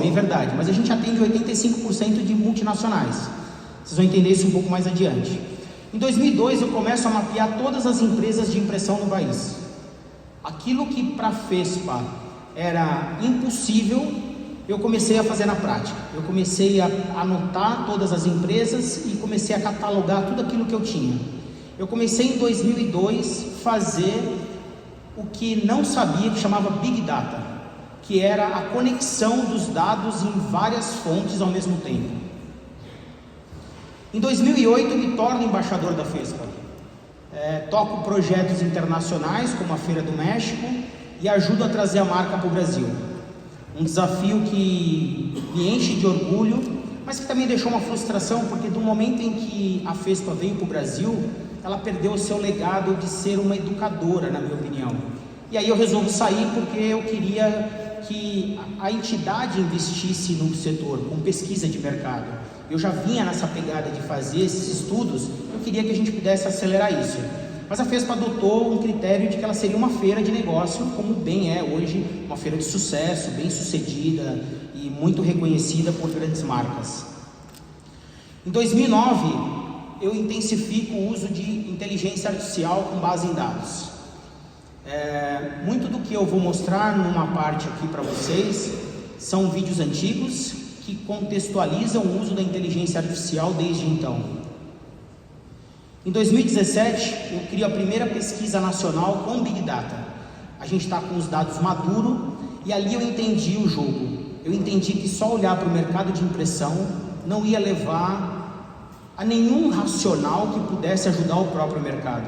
bem verdade, mas a gente atende 85% de multinacionais. Vocês vão entender isso um pouco mais adiante. Em 2002 eu começo a mapear todas as empresas de impressão no país. Aquilo que para a FESPA era impossível, eu comecei a fazer na prática. Eu comecei a anotar todas as empresas e comecei a catalogar tudo aquilo que eu tinha. Eu comecei em 2002 fazer o que não sabia, que chamava Big Data, que era a conexão dos dados em várias fontes ao mesmo tempo. Em 2008 eu me torno embaixador da FESPA. Toco projetos internacionais como a Feira do México e ajudo a trazer a marca para o Brasil. Um desafio que me enche de orgulho, mas que também deixou uma frustração, porque do momento em que a FESPA veio para o Brasil, ela perdeu o seu legado de ser uma educadora, na minha opinião. E aí eu resolvo sair porque eu queria que a entidade investisse no setor, com pesquisa de mercado. Eu já vinha nessa pegada de fazer esses estudos, eu queria que a gente pudesse acelerar isso. Mas a FESPA adotou um critério de que ela seria uma feira de negócio, como bem é hoje, uma feira de sucesso, bem sucedida e muito reconhecida por grandes marcas. Em 2009, eu intensifico o uso de inteligência artificial com base em dados. Muito do que eu vou mostrar numa parte aqui para vocês são vídeos antigos que contextualizam o uso da inteligência artificial desde então. Em 2017, eu crio a primeira pesquisa nacional com Big Data. A gente está com os dados maduros e ali eu entendi o jogo. Eu entendi que só olhar para o mercado de impressão não ia levar a nenhum racional que pudesse ajudar o próprio mercado.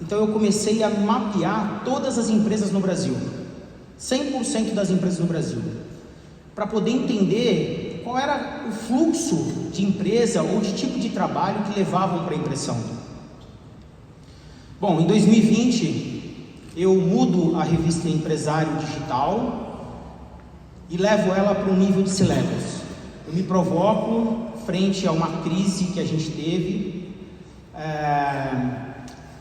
Então eu comecei a mapear todas as empresas no Brasil, 100% das empresas no Brasil, para poder entender qual era o fluxo de empresa ou de tipo de trabalho que levavam para a impressão. Bom, em 2020 eu mudo a revista Empresário Digital e levo ela para um nível de C-Levels. Eu me provoco frente a uma crise que a gente teve,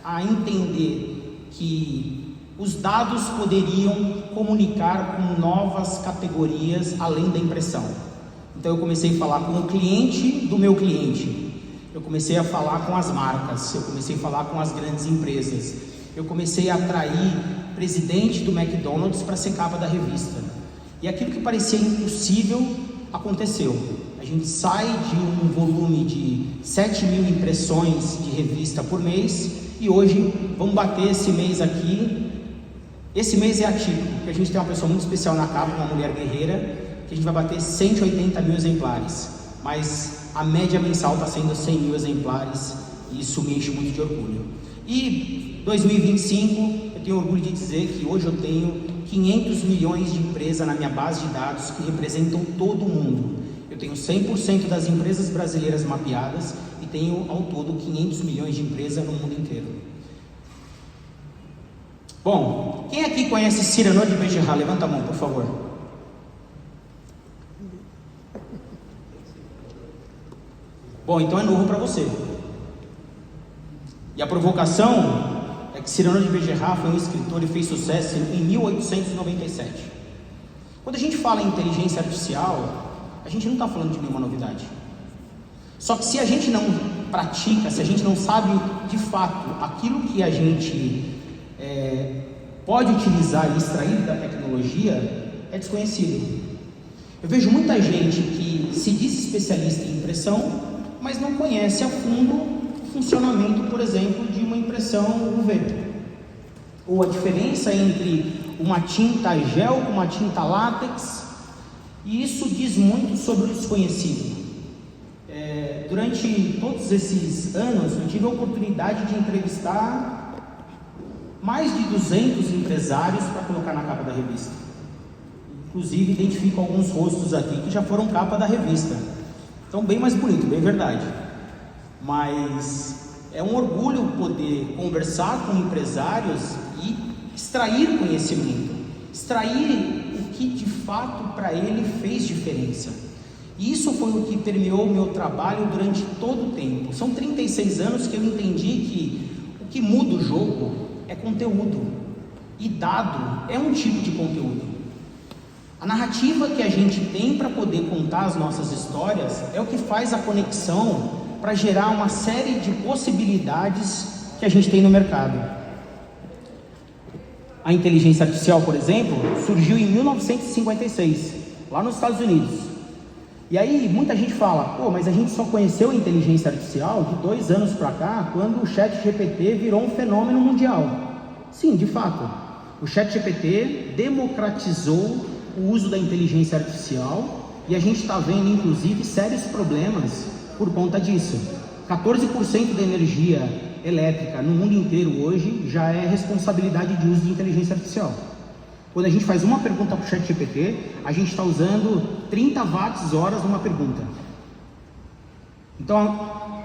a entender que os dados poderiam comunicar com novas categorias além da impressão. Então eu comecei a falar com o cliente do meu cliente, eu comecei a falar com as marcas, eu comecei a falar com as grandes empresas, eu comecei a atrair presidente do McDonald's para ser capa da revista. E aquilo que parecia impossível aconteceu. A gente sai de um volume de 7 mil impressões de revista por mês e hoje vamos bater esse mês aqui. Esse mês é atípico, porque a gente tem uma pessoa muito especial na capa, uma mulher guerreira, que a gente vai bater 180 mil exemplares, mas a média mensal está sendo 100 mil exemplares e isso me enche muito de orgulho. E 2025, eu tenho orgulho de dizer que hoje eu tenho 500 milhões de empresas na minha base de dados que representam todo o mundo. Eu tenho 100% das empresas brasileiras mapeadas e tenho ao todo 500 milhões de empresas no mundo inteiro. Bom, quem aqui conhece Cyrano de Bergerac? Levanta a mão, por favor. Bom, então é novo para você. E a provocação é que Cyrano de Bergerac foi um escritor e fez sucesso em 1897. Quando a gente fala em inteligência artificial, a gente não está falando de nenhuma novidade. Só que se a gente não pratica, se a gente não sabe de fato aquilo que a gente pode utilizar e extrair da tecnologia, é desconhecido. Eu vejo muita gente que se diz especialista em impressão, mas não conhece a fundo o funcionamento, por exemplo, de uma impressão UV. Ou a diferença entre uma tinta gel com uma tinta látex, e isso diz muito sobre o desconhecido. Durante todos esses anos, eu tive a oportunidade de entrevistar mais de 200 empresários para colocar na capa da revista. Inclusive, identifico alguns rostos aqui que já foram capa da revista. Então, bem mais bonito, bem verdade. Mas é um orgulho poder conversar com empresários e extrair conhecimento, extrair o que de fato para ele fez diferença. E isso foi o que permeou o meu trabalho durante todo o tempo. São 36 anos que eu entendi que o que muda o jogo é conteúdo. E dado é um tipo de conteúdo. A narrativa que a gente tem para poder contar as nossas histórias é o que faz a conexão para gerar uma série de possibilidades que a gente tem no mercado. A inteligência artificial, por exemplo, surgiu em 1956, lá nos Estados Unidos. E aí muita gente fala, pô, mas a gente só conheceu a inteligência artificial de 2 anos para cá, quando o ChatGPT virou um fenômeno mundial. Sim, de fato, o ChatGPT democratizou o uso da inteligência artificial e a gente está vendo, inclusive, sérios problemas por conta disso. 14% da energia elétrica no mundo inteiro hoje já é responsabilidade de uso de inteligência artificial. Quando a gente faz uma pergunta para o ChatGPT, a gente está usando 30 watts-horas numa pergunta. Então,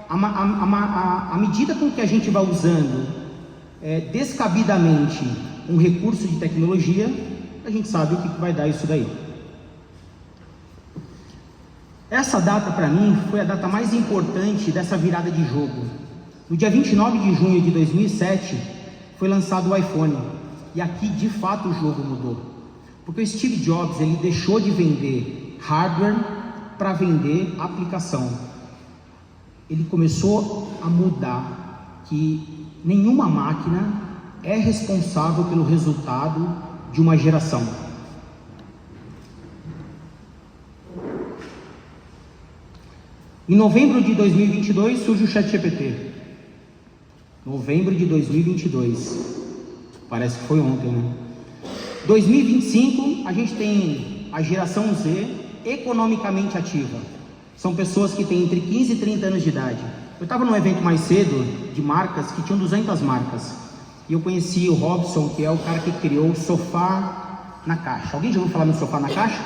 à medida com que a gente vai usando descabidamente um recurso de tecnologia, a gente sabe o que vai dar isso daí. Essa data, para mim, foi a data mais importante dessa virada de jogo. No dia 29 de junho de 2007, foi lançado o iPhone. E aqui, de fato, o jogo mudou. Porque o Steve Jobs, ele deixou de vender hardware para vender aplicação. Ele começou a mudar que nenhuma máquina é responsável pelo resultado de uma geração. Em novembro de 2022 surge o ChatGPT. Novembro de 2022. Parece que foi ontem, né? 2025 a gente tem a geração Z economicamente ativa. São pessoas que têm entre 15 e 30 anos de idade. Eu estava num evento mais cedo de marcas que tinham 200 marcas. E eu conheci o Robson, que é o cara que criou o sofá na caixa. Alguém já ouviu falar no sofá na caixa?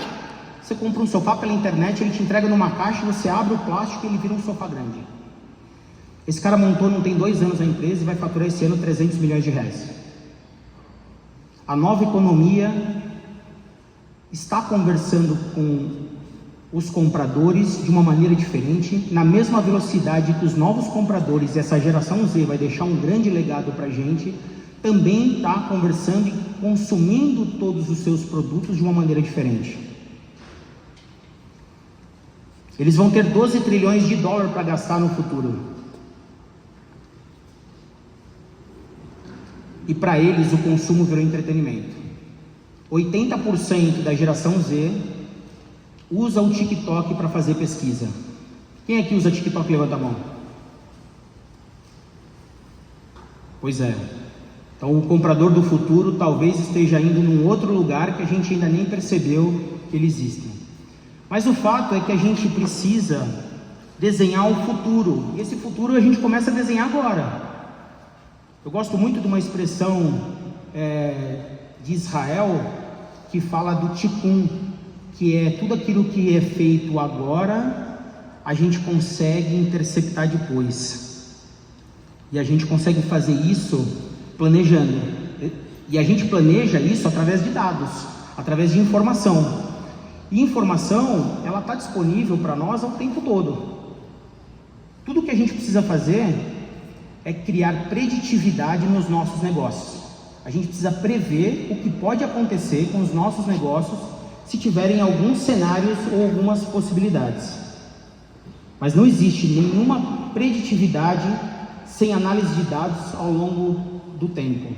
Você compra um sofá pela internet, ele te entrega numa caixa, você abre o plástico e ele vira um sofá grande. Esse cara montou, não tem 2 anos a empresa e vai faturar esse ano 300 milhões de reais. A nova economia está conversando com os compradores de uma maneira diferente, na mesma velocidade que os novos compradores, e essa geração Z vai deixar um grande legado para a gente, também está conversando e consumindo todos os seus produtos de uma maneira diferente. Eles vão ter 12 trilhões de dólares para gastar no futuro. E para eles o consumo virou entretenimento. 80% da geração Z usa o TikTok para fazer pesquisa. Quem aqui usa TikTok? Levanta a mão. Pois é. Então o comprador do futuro talvez esteja indo num outro lugar que a gente ainda nem percebeu que ele existe. Mas o fato é que a gente precisa desenhar o futuro. E esse futuro a gente começa a desenhar agora. Eu gosto muito de uma expressão de Israel que fala do Tikkun, que é tudo aquilo que é feito agora, a gente consegue interceptar depois. E a gente consegue fazer isso planejando. E a gente planeja isso através de dados, através de informação. E informação, ela está disponível para nós ao tempo todo. Tudo que a gente precisa fazer é criar preditividade nos nossos negócios. A gente precisa prever o que pode acontecer com os nossos negócios se tiverem alguns cenários ou algumas possibilidades. Mas não existe nenhuma preditividade sem análise de dados ao longo do tempo.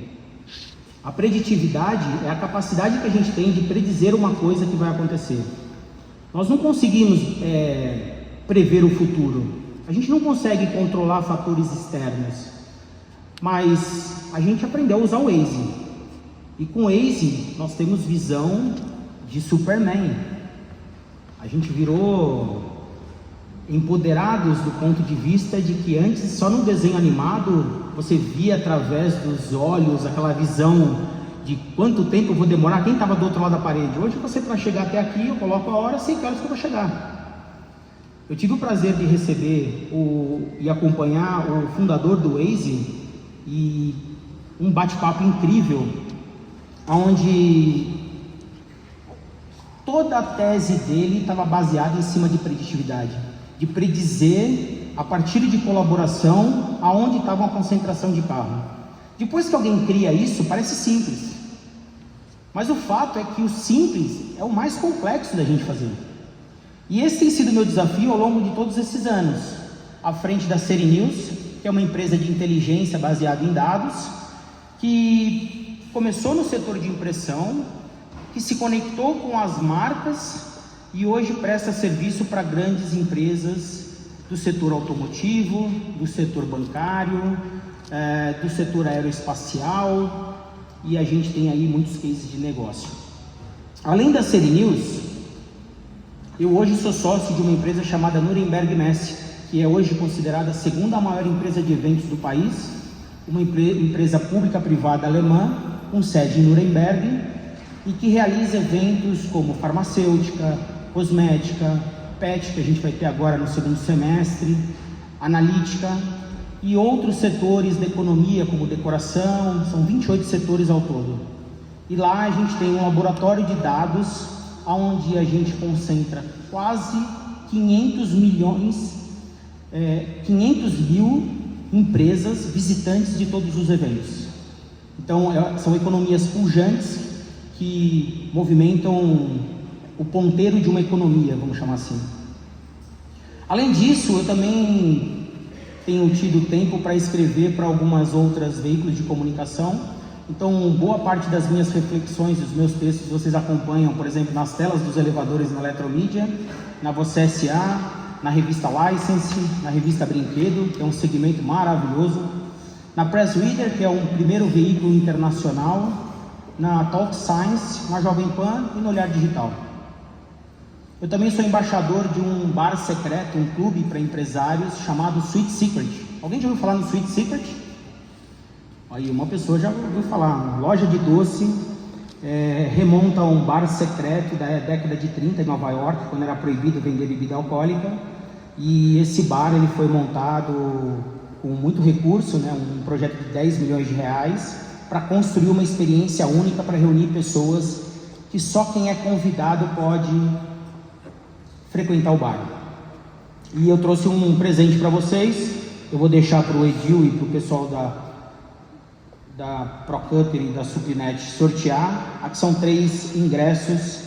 A preditividade é a capacidade que a gente tem de predizer uma coisa que vai acontecer. Nós não conseguimos prever o futuro. A gente não consegue controlar fatores externos. Mas a gente aprendeu a usar o Waze. E com o Waze nós temos visão de Superman. A gente virou empoderados do ponto de vista de que antes só no desenho animado você via através dos olhos aquela visão de quanto tempo eu vou demorar, quem estava do outro lado da parede. Hoje você, para chegar até aqui, eu coloco a hora, sei que horas que eu vou chegar. Eu tive o prazer de receber e acompanhar o fundador do Waze e um bate-papo incrível, onde toda a tese dele estava baseada em cima de preditividade, de predizer a partir de colaboração aonde estava a concentração de carro. Depois que alguém cria isso, parece simples, Mas o fato é que o simples é o mais complexo da gente fazer. E esse tem sido o meu desafio ao longo de todos esses anos, à frente da Serinews, que é uma empresa de inteligência baseada em dados, que começou no setor de impressão, que se conectou com as marcas e hoje presta serviço para grandes empresas do setor automotivo, do setor bancário, do setor aeroespacial, e a gente tem aí muitos cases de negócio. Além da Serinews, eu hoje sou sócio de uma empresa chamada Nuremberg Messe, que é hoje considerada a segunda maior empresa de eventos do país, uma empresa pública-privada alemã, com sede em Nuremberg, e que realiza eventos como farmacêutica, cosmética, PET, que a gente vai ter agora no segundo semestre, analítica e outros setores da economia, como decoração. São 28 setores ao todo. E lá a gente tem um laboratório de dados, onde a gente concentra quase 500 mil empresas visitantes de todos os eventos. Então são economias pujantes que movimentam o ponteiro de uma economia, vamos chamar assim. Além disso, eu também tenho tido tempo para escrever para algumas outras veículos de comunicação. Então, boa parte das minhas reflexões, dos meus textos, vocês acompanham, por exemplo, nas telas dos elevadores na Eletromídia, na Você S.A., na revista License, na revista Brinquedo, que é um segmento maravilhoso, na Press Reader, que é um primeiro veículo internacional, na Talk Science, na Jovem Pan e no Olhar Digital. Eu também sou embaixador de um bar secreto, um clube para empresários chamado Sweet Secret. Alguém já ouviu falar no Sweet Secret? Aí uma pessoa já ouviu falar. Uma loja de doce remonta a um bar secreto da década de 30 em Nova York, quando era proibido vender bebida alcoólica. E esse bar ele foi montado com muito recurso, né, um projeto de 10 milhões de reais, para construir uma experiência única para reunir pessoas que só quem é convidado pode frequentar o bar. E eu trouxe um presente para vocês. Eu vou deixar para o Edil e para o pessoal da Procutter e da Suplinet sortear. Aqui são 3 ingressos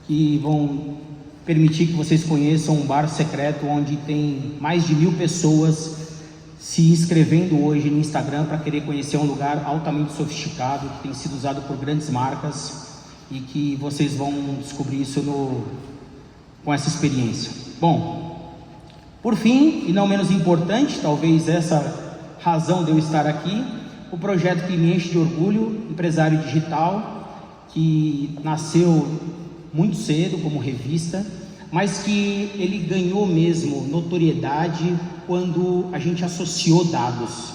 que vão permitir que vocês conheçam um bar secreto onde tem mais de 1000 pessoas se inscrevendo hoje no Instagram para querer conhecer um lugar altamente sofisticado que tem sido usado por grandes marcas, e que vocês vão descobrir isso com essa experiência. Bom, por fim, e não menos importante, talvez essa razão de eu estar aqui, o projeto que me enche de orgulho, Empresário Digital, que nasceu muito cedo como revista, mas que ele ganhou mesmo notoriedade quando a gente associou dados.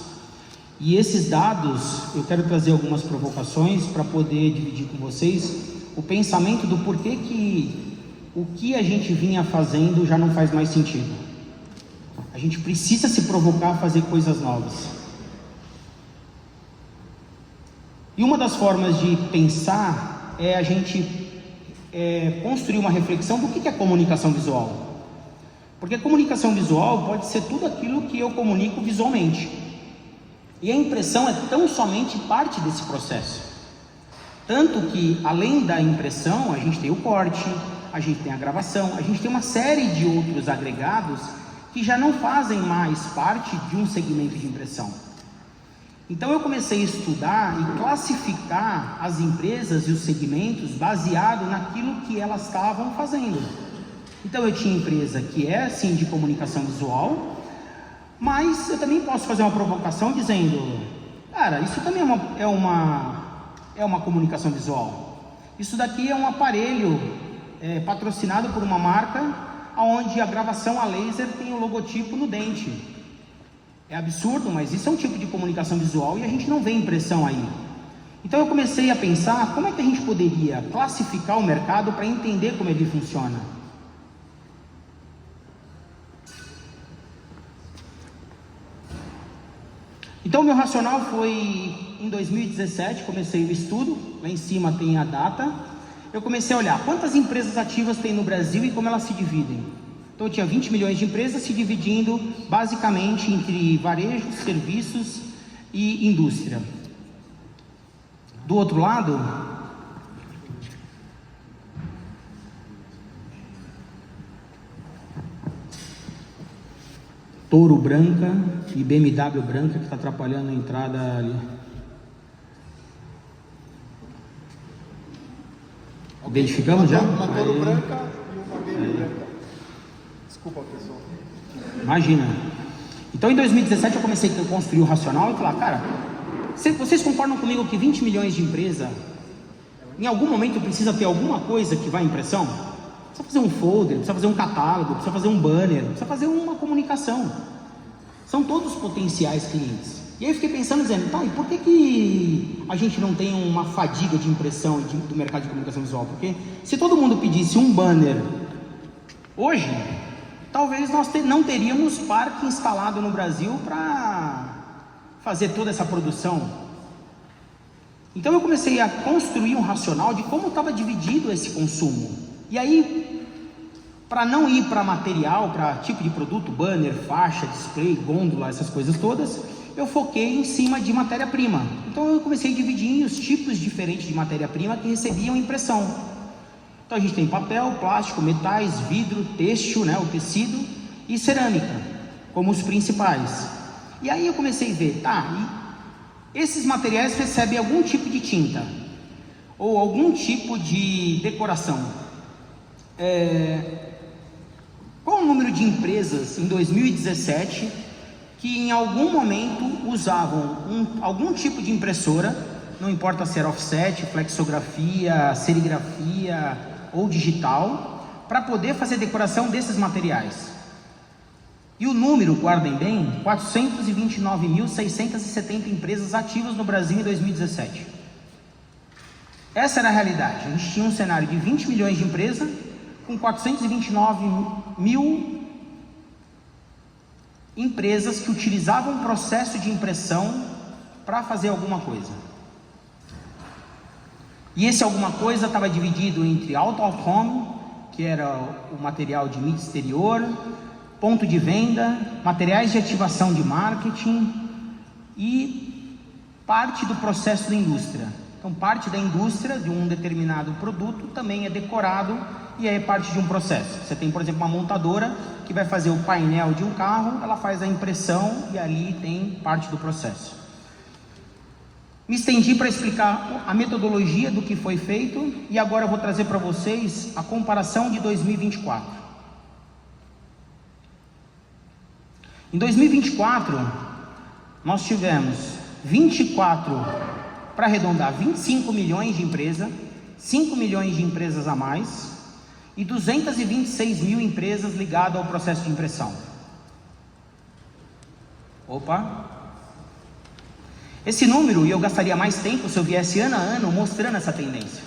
E esses dados, eu quero trazer algumas provocações para poder dividir com vocês o pensamento do porquê que o que a gente vinha fazendo já não faz mais sentido. A gente precisa se provocar a fazer coisas novas. E uma das formas de pensar é a gente construir uma reflexão do que é comunicação visual. Porque a comunicação visual pode ser tudo aquilo que eu comunico visualmente. E a impressão é tão somente parte desse processo. Tanto que, além da impressão, a gente tem o corte, a gente tem a gravação, a gente tem uma série de outros agregados que já não fazem mais parte de um segmento de impressão. Então eu comecei a estudar e classificar as empresas e os segmentos baseado naquilo que elas estavam fazendo. Então eu tinha empresa que é sim de comunicação visual, mas eu também posso fazer uma provocação dizendo, cara, isso também é uma comunicação visual. Isso daqui é um aparelho patrocinado por uma marca, onde a gravação a laser tem o logotipo no dente. É absurdo, mas isso é um tipo de comunicação visual e a gente não vê impressão aí. Então eu comecei a pensar como é que a gente poderia classificar o mercado para entender como ele funciona. Então meu racional foi, em 2017, comecei o estudo, lá em cima tem a data. Eu comecei a olhar quantas empresas ativas tem no Brasil e como elas se dividem. Então eu tinha 20 milhões de empresas se dividindo basicamente entre varejo, serviços e indústria. Do outro lado, Toro branca e BMW branca, que está atrapalhando a entrada ali. Identificamos já? Uma Toro branca e uma BMW branca. Desculpa, pessoal. Imagina. Então, em 2017, eu comecei a construir o racional e falar, cara, vocês concordam comigo que 20 milhões de empresa, em algum momento precisa ter alguma coisa que vá à impressão? Precisa fazer um folder, precisa fazer um catálogo, precisa fazer um banner, precisa fazer uma comunicação. São todos potenciais clientes. E aí eu fiquei pensando, dizendo, tá, e por que a gente não tem uma fadiga de impressão do mercado de comunicação visual? Porque se todo mundo pedisse um banner hoje, talvez nós não teríamos parque instalado no Brasil para fazer toda essa produção. Então eu comecei a construir um racional de como estava dividido esse consumo. E aí, para não ir para material, para tipo de produto, banner, faixa, display, gôndola, essas coisas todas, eu foquei em cima de matéria-prima. Então eu comecei a dividir em os tipos diferentes de matéria-prima que recebiam impressão. Então a gente tem papel, plástico, metais, vidro, têxtil, né, o tecido, e cerâmica, como os principais. E aí eu comecei a ver, tá, e esses materiais recebem algum tipo de tinta, ou algum tipo de decoração. Qual o número de empresas em 2017 que em algum momento usavam algum tipo de impressora, não importa se era offset, flexografia, serigrafia ou digital, para poder fazer decoração desses materiais? E o número, guardem bem, 429.670 empresas ativas no Brasil em 2017. Essa era a realidade. A gente tinha um cenário de 20 milhões de empresas com 429 mil empresas que utilizavam um processo de impressão para fazer alguma coisa. E esse alguma coisa estava dividido entre out of home, que era o material de mídia exterior, ponto de venda, materiais de ativação de marketing e parte do processo da indústria. Então, parte da indústria de um determinado produto também é decorado e é parte de um processo. Você tem, por exemplo, uma montadora que vai fazer o painel de um carro, ela faz a impressão e ali tem parte do processo. Me estendi para explicar a metodologia do que foi feito e agora eu vou trazer para vocês a comparação de 2024. Em 2024, nós tivemos 24, para arredondar, 25 milhões de empresas, 5 milhões de empresas a mais e 226 mil empresas ligadas ao processo de impressão. Opa! Esse número, e eu gastaria mais tempo se eu viesse ano a ano mostrando essa tendência.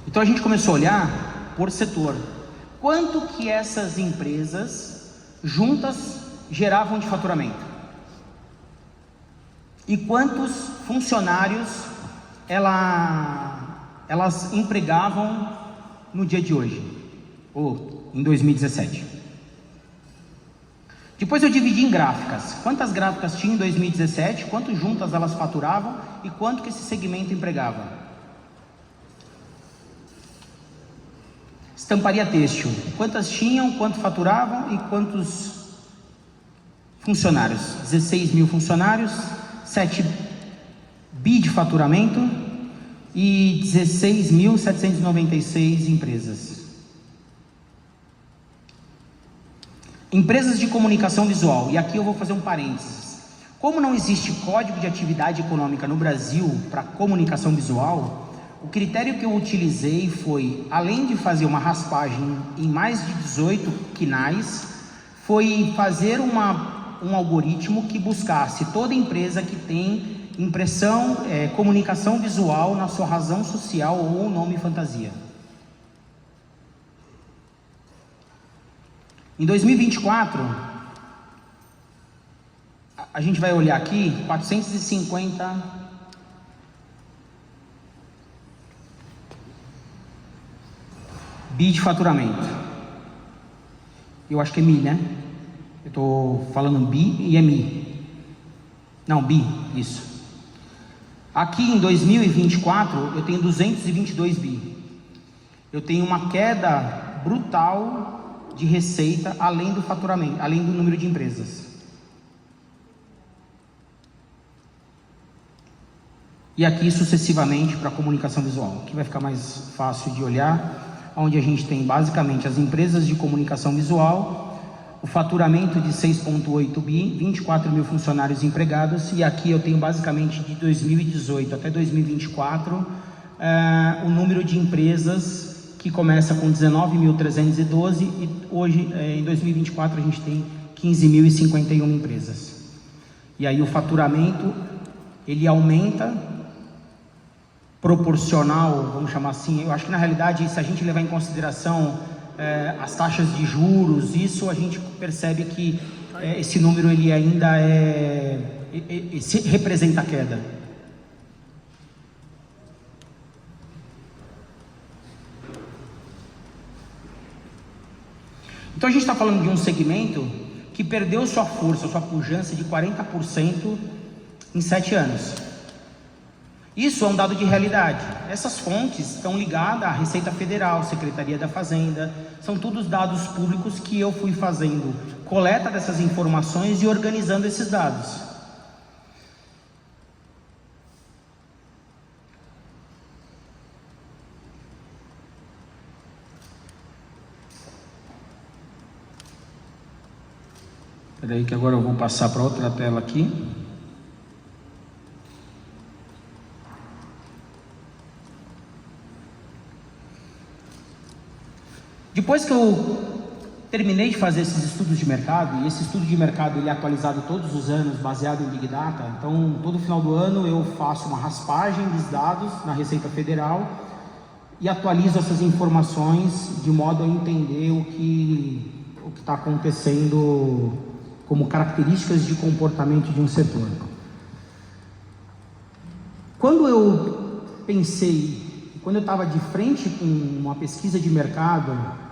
Então a gente começou a olhar por setor. Quanto que essas empresas juntas geravam de faturamento? E quantos funcionários elas empregavam no dia de hoje, ou em 2017? Depois eu dividi em gráficas. Quantas gráficas tinha em 2017, quanto juntas elas faturavam e quanto que esse segmento empregava. Estamparia têxtil. Quantas tinham, quanto faturavam e quantos funcionários? 16 mil funcionários, 7 bi de faturamento e 16.796 empresas. Empresas de comunicação visual, e aqui eu vou fazer um parênteses. Como não existe código de atividade econômica no Brasil para comunicação visual, o critério que eu utilizei foi, além de fazer uma raspagem em mais de 18 quinais, foi fazer um algoritmo que buscasse toda empresa que tem impressão, comunicação visual na sua razão social ou nome fantasia. Em 2024, a gente vai olhar aqui, 450 bi de faturamento. Eu acho que é mi, né? Eu estou falando bi e é mi. Não, bi, isso. Aqui em 2024, eu tenho 222 bi. eu tenho uma queda brutal de receita, além do faturamento, além do número de empresas. E aqui sucessivamente para a comunicação visual, que vai ficar mais fácil de olhar, onde a gente tem basicamente as empresas de comunicação visual, o faturamento de 6,8 bi, 24 mil funcionários empregados, e aqui eu tenho basicamente de 2018 até 2024, o número de empresas que começa com 19.312 e hoje, em 2024, a gente tem 15.051 empresas. E aí o faturamento, ele aumenta proporcional, vamos chamar assim. Eu acho que na realidade, se a gente levar em consideração as taxas de juros, isso a gente percebe que esse número ele ainda representa a queda. Então a gente está falando de um segmento que perdeu sua força, sua pujança de 40% em 7 anos. Isso é um dado de realidade. Essas fontes estão ligadas à Receita Federal, Secretaria da Fazenda, são todos dados públicos que eu fui fazendo coleta dessas informações e organizando esses dados. Espera aí que agora eu vou passar para outra tela aqui. Depois que eu terminei de fazer esses estudos de mercado, e esse estudo de mercado ele é atualizado todos os anos, baseado em Big Data, então todo final do ano eu faço uma raspagem dos dados na Receita Federal e atualizo essas informações de modo a entender o que está acontecendo como características de comportamento de um setor. Quando eu pensei, quando eu estava de frente com uma pesquisa de mercado,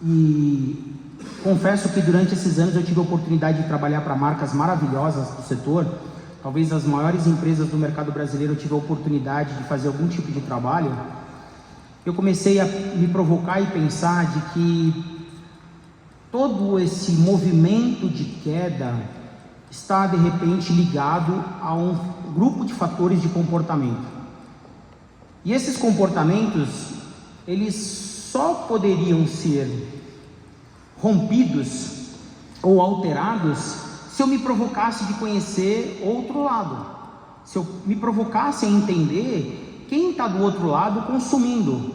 e confesso que durante esses anos eu tive a oportunidade de trabalhar para marcas maravilhosas do setor, talvez as maiores empresas do mercado brasileiro, eu tive a oportunidade de fazer algum tipo de trabalho, eu comecei a me provocar e pensar de que todo esse movimento de queda está de repente ligado a um grupo de fatores de comportamento. E esses comportamentos, eles só poderiam ser rompidos ou alterados se eu me provocasse de conhecer outro lado, se eu me provocasse a entender quem está do outro lado consumindo.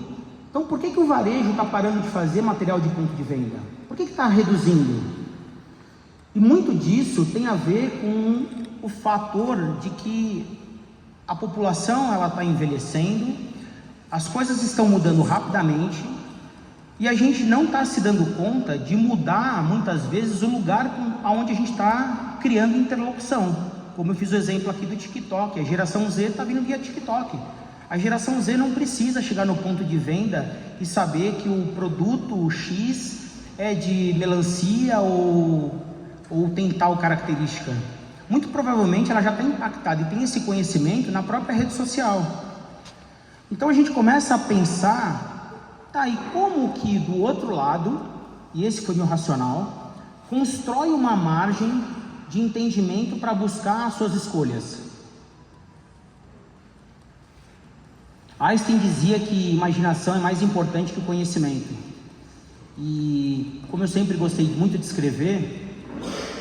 Então, por que o varejo está parando de fazer material de ponto de venda? Por que está reduzindo? E muito disso tem a ver com o fator de que a população ela está envelhecendo, as coisas estão mudando rapidamente e a gente não está se dando conta de mudar muitas vezes o lugar onde a gente está criando interlocução. Como eu fiz o exemplo aqui do TikTok, a geração Z está vindo via TikTok. A geração Z não precisa chegar no ponto de venda e saber que o produto X é de melancia ou tem tal característica. Muito provavelmente ela já está impactada e tem esse conhecimento na própria rede social. Então a gente começa a pensar, tá, e como que do outro lado, e esse foi meu racional, constrói uma margem de entendimento para buscar as suas escolhas. Einstein dizia que imaginação é mais importante que o conhecimento. E como eu sempre gostei muito de escrever,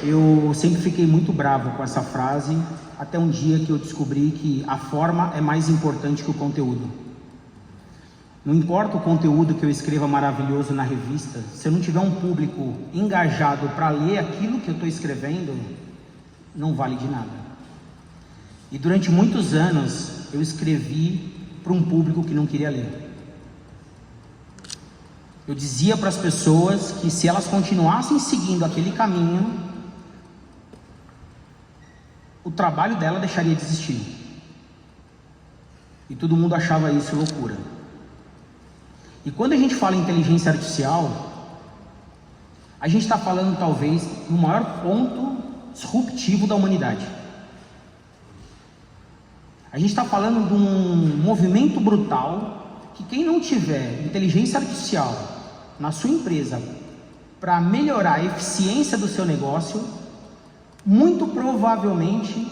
eu sempre fiquei muito bravo com essa frase, até um dia que eu descobri que a forma é mais importante que o conteúdo. Não importa o conteúdo que eu escreva maravilhoso na revista, se eu não tiver um público engajado para ler aquilo que eu estou escrevendo, não vale de nada. E durante muitos anos eu escrevi para um público que não queria ler. Eu dizia para as pessoas que se elas continuassem seguindo aquele caminho, o trabalho dela deixaria de existir. E todo mundo achava isso loucura. E quando a gente fala em inteligência artificial, a gente está falando talvez do maior ponto disruptivo da humanidade. A gente está falando de um movimento brutal que quem não tiver inteligência artificial na sua empresa para melhorar a eficiência do seu negócio, muito provavelmente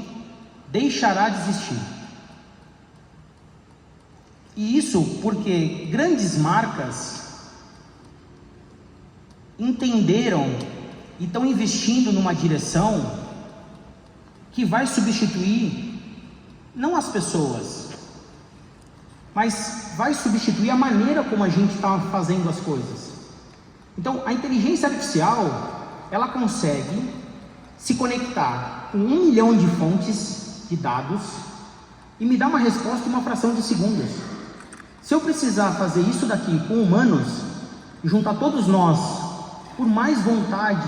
deixará de existir. E isso porque grandes marcas entenderam e estão investindo numa direção que vai substituir não as pessoas, mas vai substituir a maneira como a gente está fazendo as coisas. Então, a inteligência artificial, ela consegue se conectar com 1 milhão de fontes de dados e me dar uma resposta em uma fração de segundos. Se eu precisar fazer isso daqui com humanos, e juntar todos nós, por mais vontade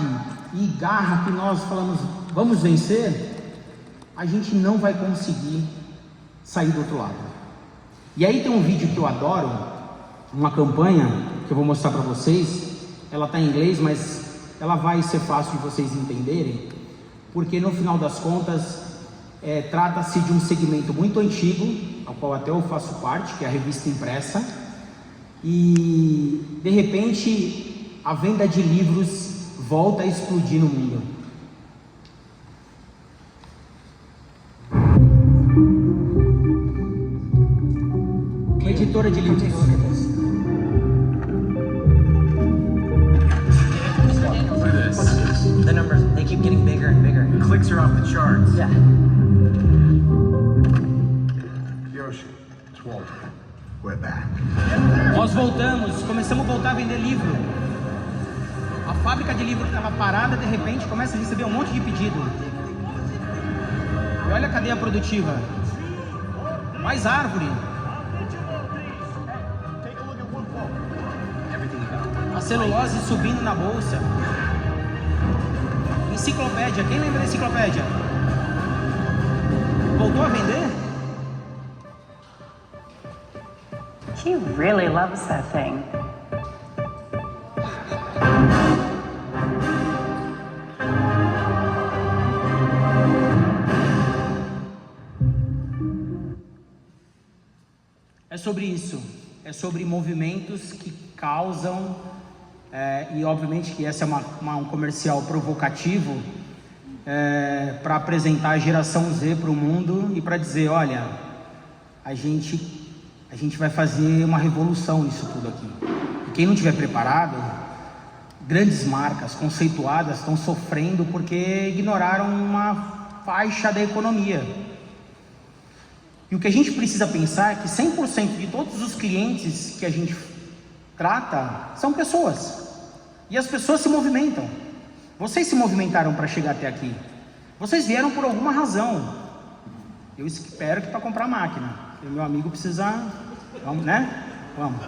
e garra que nós falamos, vamos vencer, a gente não vai conseguir sair do outro lado. E aí tem um vídeo que eu adoro, uma campanha que eu vou mostrar para vocês. Ela está em inglês, mas ela vai ser fácil de vocês entenderem, porque no final das contas trata-se de um segmento muito antigo, ao qual até eu faço parte, que é a revista impressa, e de repente a venda de livros volta a explodir no mundo. Uma editora de livros. The numbers, they keep getting bigger and bigger. Clicks are off the charts. Yeah. Yoshi, it's Walter. We're back. Nós voltamos, começamos a voltar a vender livro. A fábrica de livro que estava parada, de repente, começa a receber um monte de pedido. E olha a cadeia produtiva. Mais árvore. A celulose subindo na bolsa. Enciclopédia, quem lembra da enciclopédia? Voltou a vender? He really loves that thing. É sobre isso. É sobre movimentos que causam, e obviamente que esse é um comercial provocativo, para apresentar a geração Z para o mundo e para dizer, olha, a gente vai fazer uma revolução nisso tudo aqui. E quem não estiver preparado, grandes marcas conceituadas estão sofrendo porque ignoraram uma faixa da economia. E o que a gente precisa pensar é que 100% de todos os clientes que a gente trata são pessoas. E as pessoas se movimentam. Vocês se movimentaram para chegar até aqui. Vocês vieram por alguma razão. Eu espero que para comprar máquina. Porque meu amigo precisa... Vamos, né? Vamos.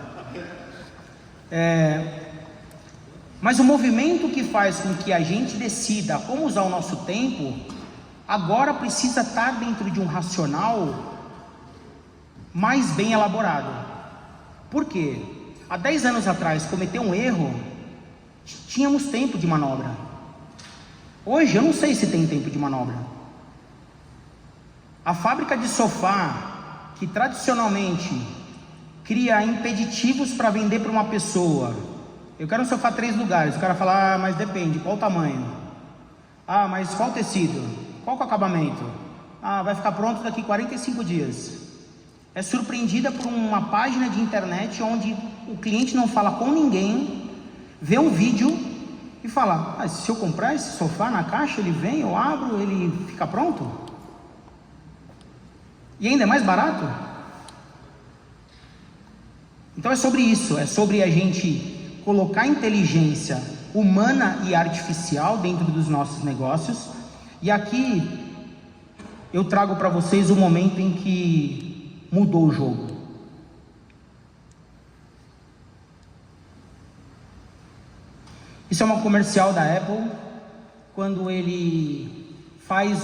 Mas o movimento que faz com que a gente decida como usar o nosso tempo, agora precisa estar dentro de um racional mais bem elaborado. Por quê? Há 10 anos atrás, cometer um erro, tínhamos tempo de manobra. Hoje, eu não sei se tem tempo de manobra. A fábrica de sofá, que tradicionalmente cria impeditivos para vender para uma pessoa. Eu quero um sofá 3 lugares. O cara fala, mas depende, qual o tamanho? Mas qual tecido? Qual o acabamento? Vai ficar pronto daqui 45 dias. É surpreendida por uma página de internet onde o cliente não fala com ninguém, vê um vídeo e fala, se eu comprar esse sofá na caixa, ele vem, eu abro, ele fica pronto? E ainda é mais barato? Então é sobre isso, é sobre a gente colocar inteligência humana e artificial dentro dos nossos negócios. E aqui eu trago para vocês o momento em que mudou o jogo. Isso é uma comercial da Apple, quando ele faz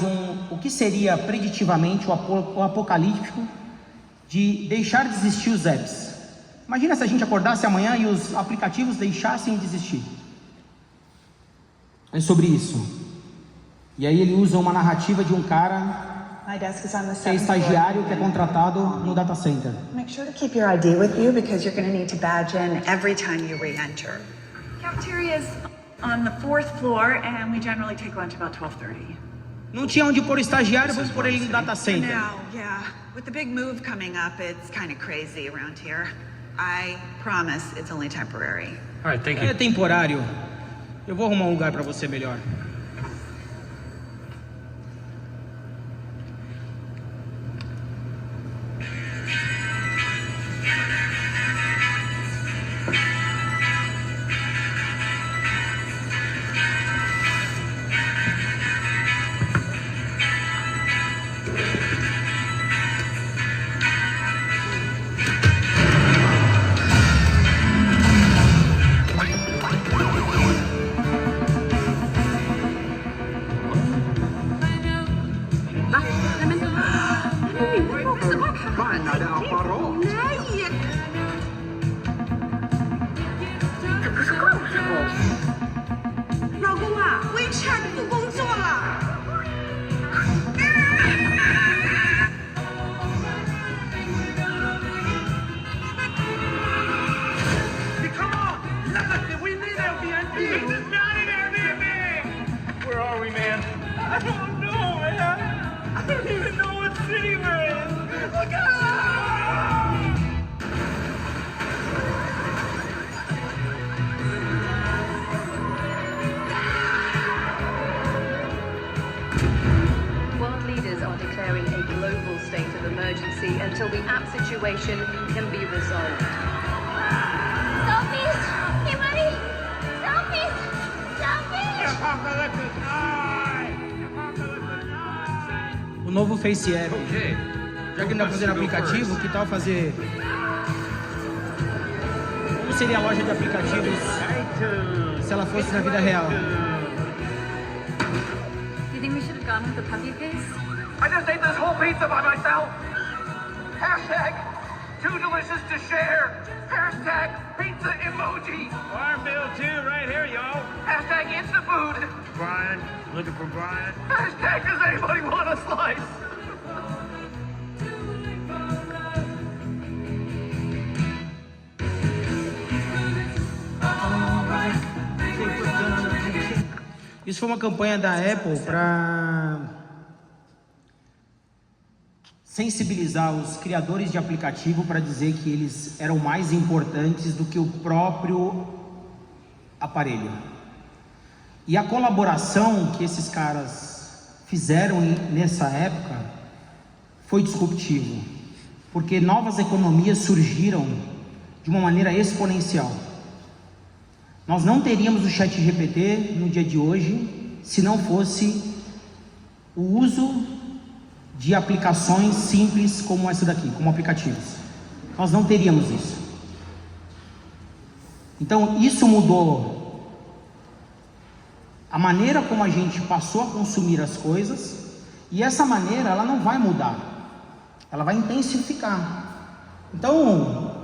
o que seria preditivamente o apocalíptico de deixar de existir os apps. Imagina se a gente acordasse amanhã e os aplicativos deixassem de existir. É sobre isso. E aí ele usa uma narrativa de um cara My desk is on the que é 7th floor. estagiário que é contratado no data center. Make sure to keep your ID with you because you're going to need to badge in every time you re-enter. Cafeteria is on the 4th floor, and we generally take lunch about 12:30. Não tinha onde pôr o estagiário, vamos pôr ele no data center. No, yeah. With the big move coming up, it's kind of crazy around here. I promise it's only temporary. All right, thank you. É temporário. Eu vou arrumar um lugar para você melhor. Where are we, man? I don't know, man. I don't even know what city we're in. Look out! World leaders are declaring a global state of emergency until the app situation can be resolved. Selfies! Hey, buddy! Selfies! Selfies! Apocalypse! Apocalypse! O novo Face App. Já que não dá pra fazer no aplicativo, que tal fazer... Como seria a loja de aplicativos se ela fosse na vida real? Do you think we should have gone with the puppy face? I just ate this whole pizza by myself. Hashtag too delicious to share. Hashtag pizza emoji. Farm bill too, right here, yo. Hashtag Instafood. Brian, looking for Brian. Hashtag does anybody want a slice? Isso foi uma campanha da Apple para sensibilizar os criadores de aplicativo para dizer que eles eram mais importantes do que o próprio aparelho. E a colaboração que esses caras fizeram nessa época foi disruptivo, porque novas economias surgiram de uma maneira exponencial. Nós não teríamos o ChatGPT no dia de hoje se não fosse o uso de aplicações simples como essa daqui, como aplicativos. Nós não teríamos isso. Então isso mudou a maneira como a gente passou a consumir as coisas, e essa maneira ela não vai mudar, ela vai intensificar. Então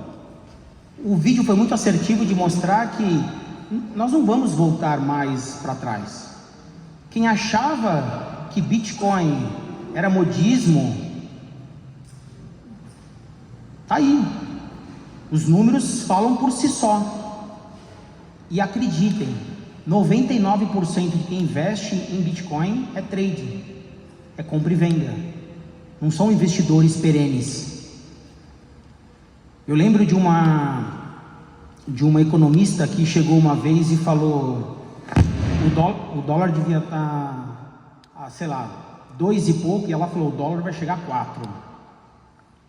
o vídeo foi muito assertivo de mostrar que nós não vamos voltar mais para trás. Quem achava que Bitcoin era modismo, tá aí. Os números falam por si só. E acreditem, 99% de quem investe em Bitcoin é trade, é compra e venda. Não são investidores perenes. Eu lembro de uma economista que chegou uma vez e falou: o dólar devia estar a, sei lá, 2 e pouco, e ela falou: o dólar vai chegar a 4.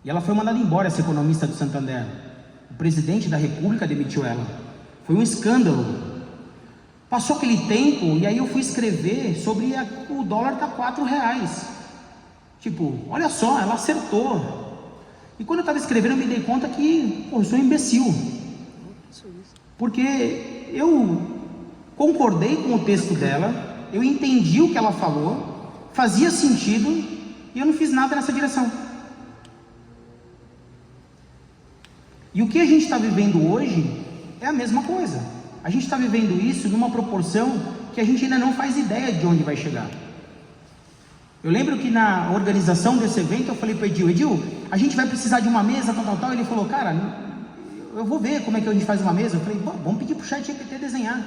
E ela foi mandada embora, essa economista do Santander. O presidente da República demitiu ela. Foi um escândalo. Passou aquele tempo, e aí eu fui escrever sobre o dólar tá R$4. Tipo, olha só, ela acertou. E quando eu estava escrevendo, eu me dei conta que, pô, eu sou um imbecil. Porque eu concordei com o texto dela, eu entendi o que ela falou, fazia sentido, e eu não fiz nada nessa direção. E o que a gente está vivendo hoje é a mesma coisa. A gente está vivendo isso numa proporção que a gente ainda não faz ideia de onde vai chegar. Eu lembro que na organização desse evento eu falei para o Edil, a gente vai precisar de uma mesa, tal. Ele falou, cara, eu vou ver como é que a gente faz uma mesa. Eu falei, vamos pedir para o ChatGPT desenhar.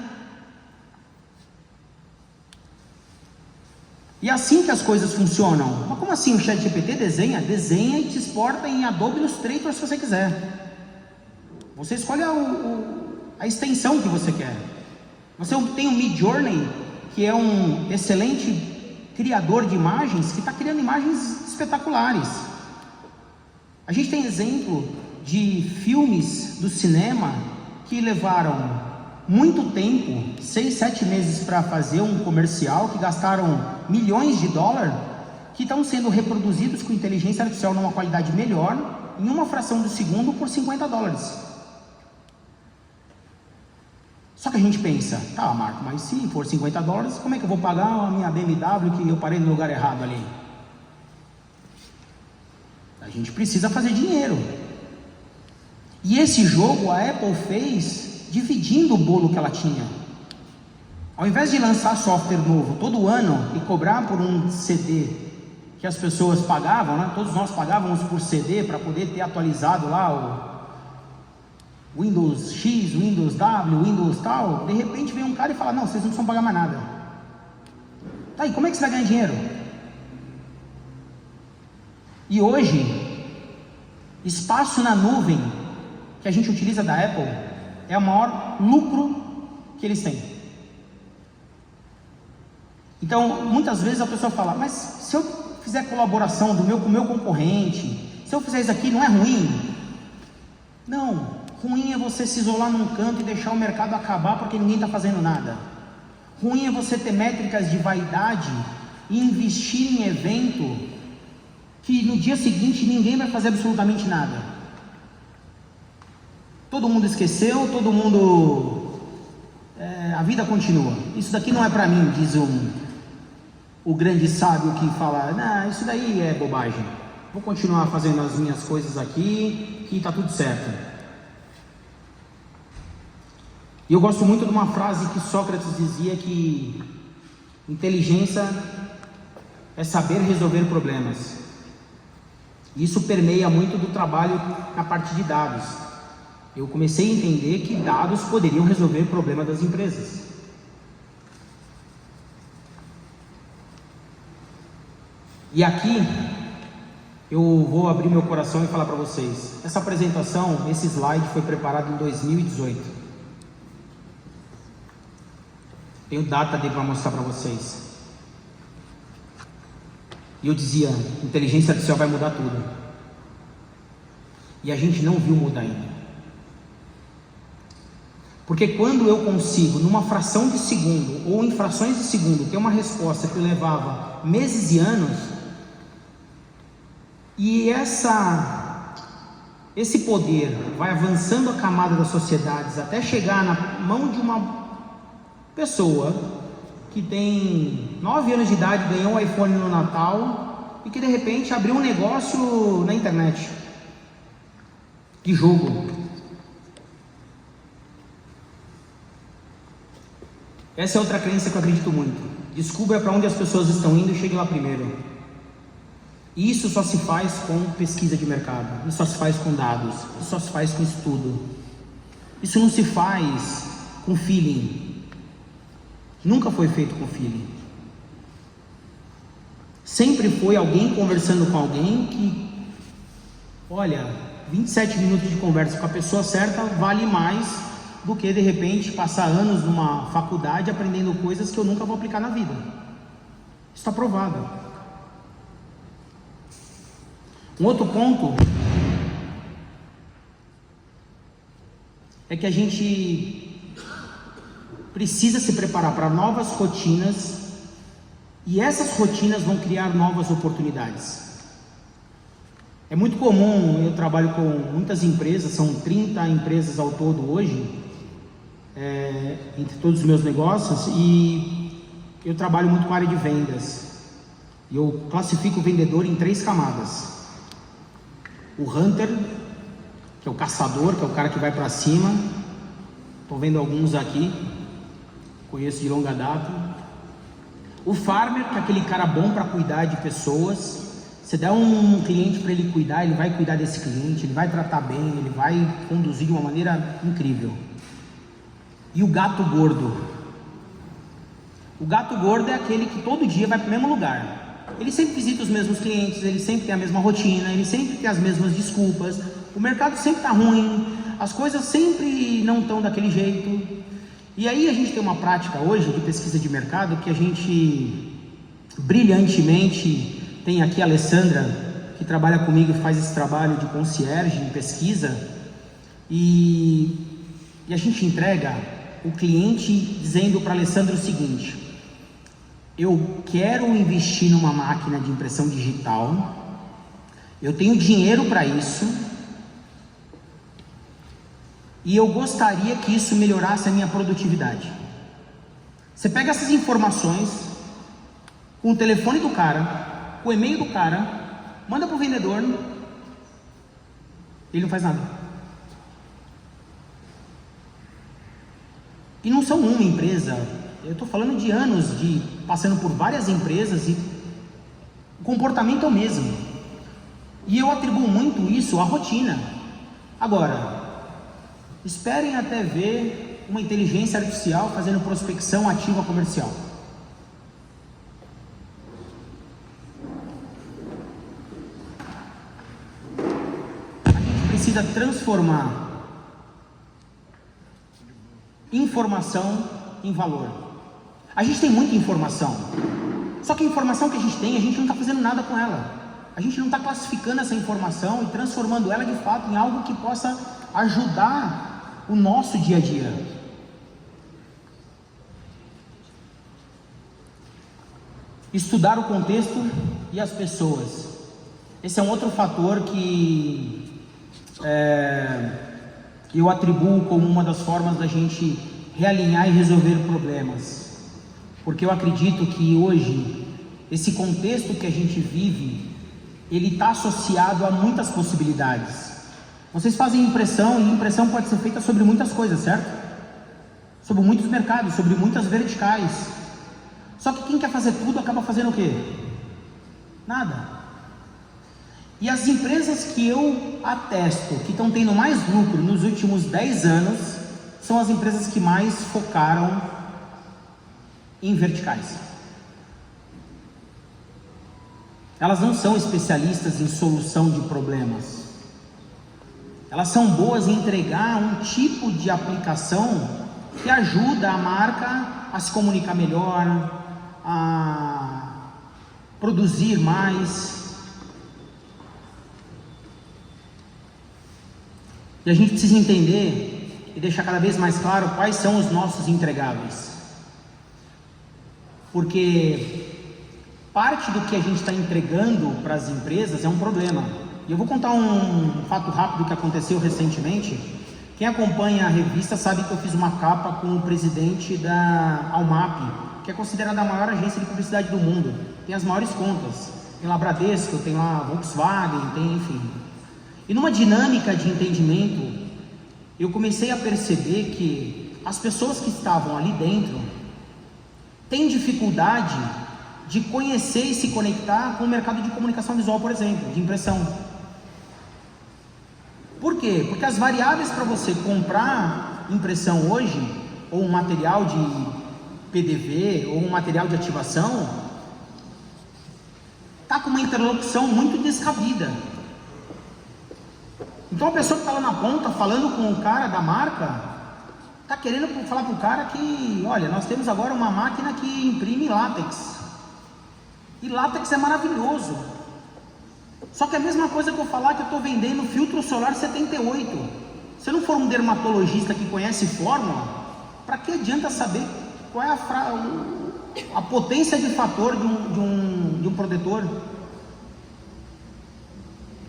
E é assim que as coisas funcionam. Mas como assim o ChatGPT desenha? Desenha e te exporta em Adobe Illustrator se você quiser. Você escolhe a extensão que você quer. Você tem o Midjourney, que é um excelente criador de imagens, que está criando imagens espetaculares. A gente tem exemplo de filmes do cinema que levaram muito tempo, 6, 7 meses para fazer um comercial, que gastaram milhões de dólares, que estão sendo reproduzidos com inteligência artificial numa qualidade melhor, em uma fração de segundo por $50. Só que a gente pensa, tá, Marco, mas se for $50, como é que eu vou pagar a minha BMW que eu parei no lugar errado ali? A gente precisa fazer dinheiro. E esse jogo a Apple fez dividindo o bolo que ela tinha. Ao invés de lançar software novo todo ano e cobrar por um CD que as pessoas pagavam, né? Todos nós pagávamos por CD para poder ter atualizado lá o Windows X, Windows W, Windows tal. De repente vem um cara e fala, não, vocês não precisam pagar mais nada. Tá, e como é que você vai ganhar dinheiro? E hoje, espaço na nuvem que a gente utiliza da Apple é o maior lucro que eles têm. Então, muitas vezes a pessoa fala, mas se eu fizer colaboração com o meu concorrente, se eu fizer isso aqui, não é ruim? Não, ruim é você se isolar num canto e deixar o mercado acabar porque ninguém está fazendo nada. Ruim é você ter métricas de vaidade e investir em evento que no dia seguinte ninguém vai fazer absolutamente nada. Todo mundo esqueceu, todo mundo... a vida continua. Isso daqui não é para mim, diz o grande sábio que fala, não, isso daí é bobagem. Vou continuar fazendo as minhas coisas aqui, que está tudo certo. E eu gosto muito de uma frase que Sócrates dizia, que inteligência é saber resolver problemas. Isso permeia muito do trabalho na parte de dados. Eu comecei a entender que dados poderiam resolver o problema das empresas. E aqui eu vou abrir meu coração e falar para vocês. Essa apresentação, esse slide foi preparado em 2018. Tenho data dele para mostrar para vocês. E eu dizia, inteligência artificial vai mudar tudo. E a gente não viu mudar ainda. Porque quando eu consigo, numa fração de segundo, ou em frações de segundo, ter uma resposta que levava meses e anos, e esse poder vai avançando a camada das sociedades até chegar na mão de uma pessoa que tem 9 anos de idade, ganhou um iPhone no Natal e que de repente abriu um negócio na internet. Que jogo! Essa é outra crença que eu acredito muito. Descubra para onde as pessoas estão indo e chegue lá primeiro. E isso só se faz com pesquisa de mercado, isso só se faz com dados, isso só se faz com estudo. Isso não se faz com feeling. Nunca foi feito com feeling. Sempre foi alguém conversando com alguém que, olha, 27 minutos de conversa com a pessoa certa vale mais do que de repente passar anos numa faculdade aprendendo coisas que eu nunca vou aplicar na vida. Isso está provado. Um outro ponto é que a gente precisa se preparar para novas rotinas, e essas rotinas vão criar novas oportunidades. É muito comum, eu trabalho com muitas empresas, são 30 empresas ao todo hoje, entre todos os meus negócios, e eu trabalho muito com a área de vendas. Eu classifico o vendedor em 3 camadas. O hunter, que é o caçador, que é o cara que vai para cima. Estou vendo alguns aqui, conheço de longa data. O farmer, que é aquele cara bom para cuidar de pessoas. Você dá um cliente para ele cuidar, ele vai cuidar desse cliente, ele vai tratar bem, ele vai conduzir de uma maneira incrível. E o gato gordo. O gato gordo é aquele que todo dia vai para o mesmo lugar. Ele sempre visita os mesmos clientes, ele sempre tem a mesma rotina, ele sempre tem as mesmas desculpas. O mercado sempre está ruim, as coisas sempre não estão daquele jeito. E aí a gente tem uma prática hoje de pesquisa de mercado que a gente brilhantemente... Tem aqui a Alessandra, que trabalha comigo e faz esse trabalho de concierge em pesquisa, e a gente entrega o cliente dizendo para a Alessandra o seguinte: eu quero investir numa máquina de impressão digital, eu tenho dinheiro para isso, e eu gostaria que isso melhorasse a minha produtividade. Você pega essas informações com o telefone do cara, o e-mail do cara, manda para o vendedor, ele não faz nada. E não são uma empresa, eu estou falando de anos, de passando por várias empresas, e o comportamento é o mesmo. E eu atribuo muito isso à rotina. Agora, esperem até ver uma inteligência artificial fazendo prospecção ativa comercial. Precisa transformar informação em valor. A gente tem muita informação, só que a informação que a gente tem, a gente não está fazendo nada com ela. A gente não está classificando essa informação e transformando ela de fato em algo que possa ajudar o nosso dia a dia. Estudar o contexto e as pessoas. Esse é um outro fator que eu atribuo como uma das formas da gente realinhar e resolver problemas, porque eu acredito que hoje esse contexto que a gente vive, ele está associado a muitas possibilidades. Vocês fazem impressão, e impressão pode ser feita sobre muitas coisas, certo? Sobre muitos mercados, sobre muitas verticais. Só que quem quer fazer tudo acaba fazendo o quê? Nada. E as empresas que eu atesto que estão tendo mais lucro nos últimos 10 anos são as empresas que mais focaram em verticais. Elas não são especialistas em solução de problemas. Elas são boas em entregar um tipo de aplicação que ajuda a marca a se comunicar melhor, a produzir mais. E a gente precisa entender e deixar cada vez mais claro quais são os nossos entregáveis. Porque parte do que a gente está entregando para as empresas é um problema. E eu vou contar um fato rápido que aconteceu recentemente. Quem acompanha a revista sabe que eu fiz uma capa com o presidente da Almap, que é considerada a maior agência de publicidade do mundo. Tem as maiores contas. Tem lá Bradesco, tem lá Volkswagen, tem enfim. E numa dinâmica de entendimento, eu comecei a perceber que as pessoas que estavam ali dentro têm dificuldade de conhecer e se conectar com o mercado de comunicação visual, por exemplo, de impressão. Por quê? Porque as variáveis para você comprar impressão hoje, ou um material de PDV, ou um material de ativação, está com uma interlocução muito descabida. Então a pessoa que está lá na ponta, falando com o cara da marca, está querendo falar para o cara que, olha, nós temos agora uma máquina que imprime látex. E látex é maravilhoso. Só que é a mesma coisa que eu falar que eu estou vendendo filtro solar 78. Se eu não for um dermatologista que conhece fórmula, para que adianta saber qual é a potência de fator de um protetor?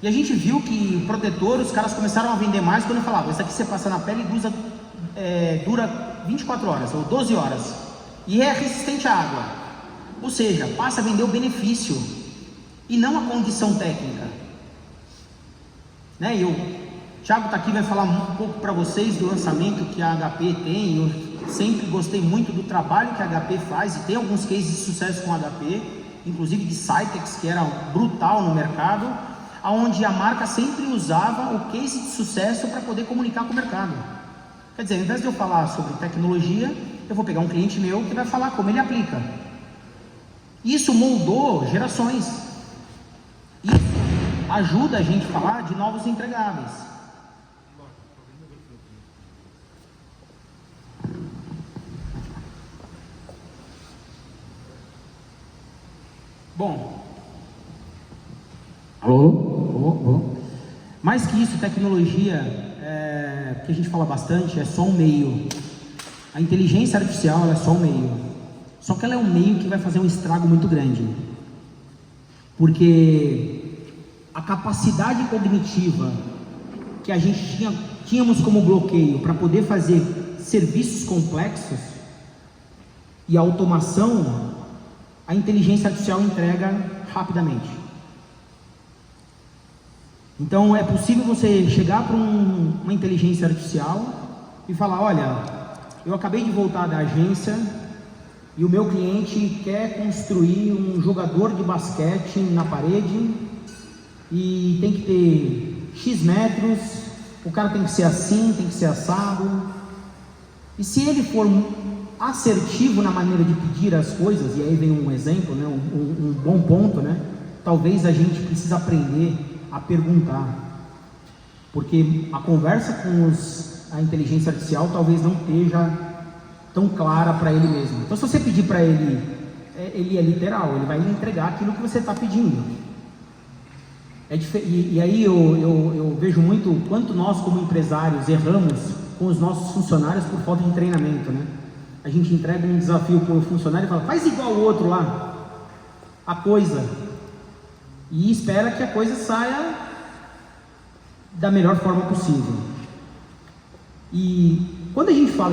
E a gente viu que protetor, os caras começaram a vender mais quando falavam, esse aqui você passa na pele e dura 24 horas ou 12 horas. E é resistente à água. Ou seja, passa a vender o benefício e não a condição técnica. Né? E o Thiago está aqui, vai falar um pouco para vocês do lançamento que a HP tem, sempre gostei muito do trabalho que a HP faz, e tem alguns cases de sucesso com a HP, inclusive de Cytex, que era brutal no mercado, onde a marca sempre usava o case de sucesso para poder comunicar com o mercado. Quer dizer, ao invés de eu falar sobre tecnologia, eu vou pegar um cliente meu que vai falar como ele aplica. Isso moldou gerações. Isso ajuda a gente a falar de novos entregáveis. Bom, alô? Mais que isso, tecnologia, que a gente fala bastante, é só um meio. A inteligência artificial ela é só um meio. Só que ela é um meio que vai fazer um estrago muito grande. Porque a capacidade cognitiva que a gente tínhamos como bloqueio para poder fazer serviços complexos e a automação, a inteligência artificial entrega rapidamente. Então é possível você chegar para uma inteligência artificial e falar: olha, eu acabei de voltar da agência e o meu cliente quer construir um jogador de basquete na parede e tem que ter X metros, o cara tem que ser assim, tem que ser assado. E se ele for assertivo na maneira de pedir as coisas, e aí vem um exemplo, né, um bom ponto, né? Talvez a gente precise aprender a perguntar, porque a conversa com a inteligência artificial talvez não esteja tão clara para ele mesmo. Então, se você pedir para ele, ele é literal, ele vai lhe entregar aquilo que você está pedindo. E aí eu vejo muito quanto nós como empresários erramos com os nossos funcionários por falta de treinamento, né? A gente entrega um desafio para o funcionário e fala: faz igual o outro lá, a coisa, e espera que a coisa saia da melhor forma possível. E quando a gente fala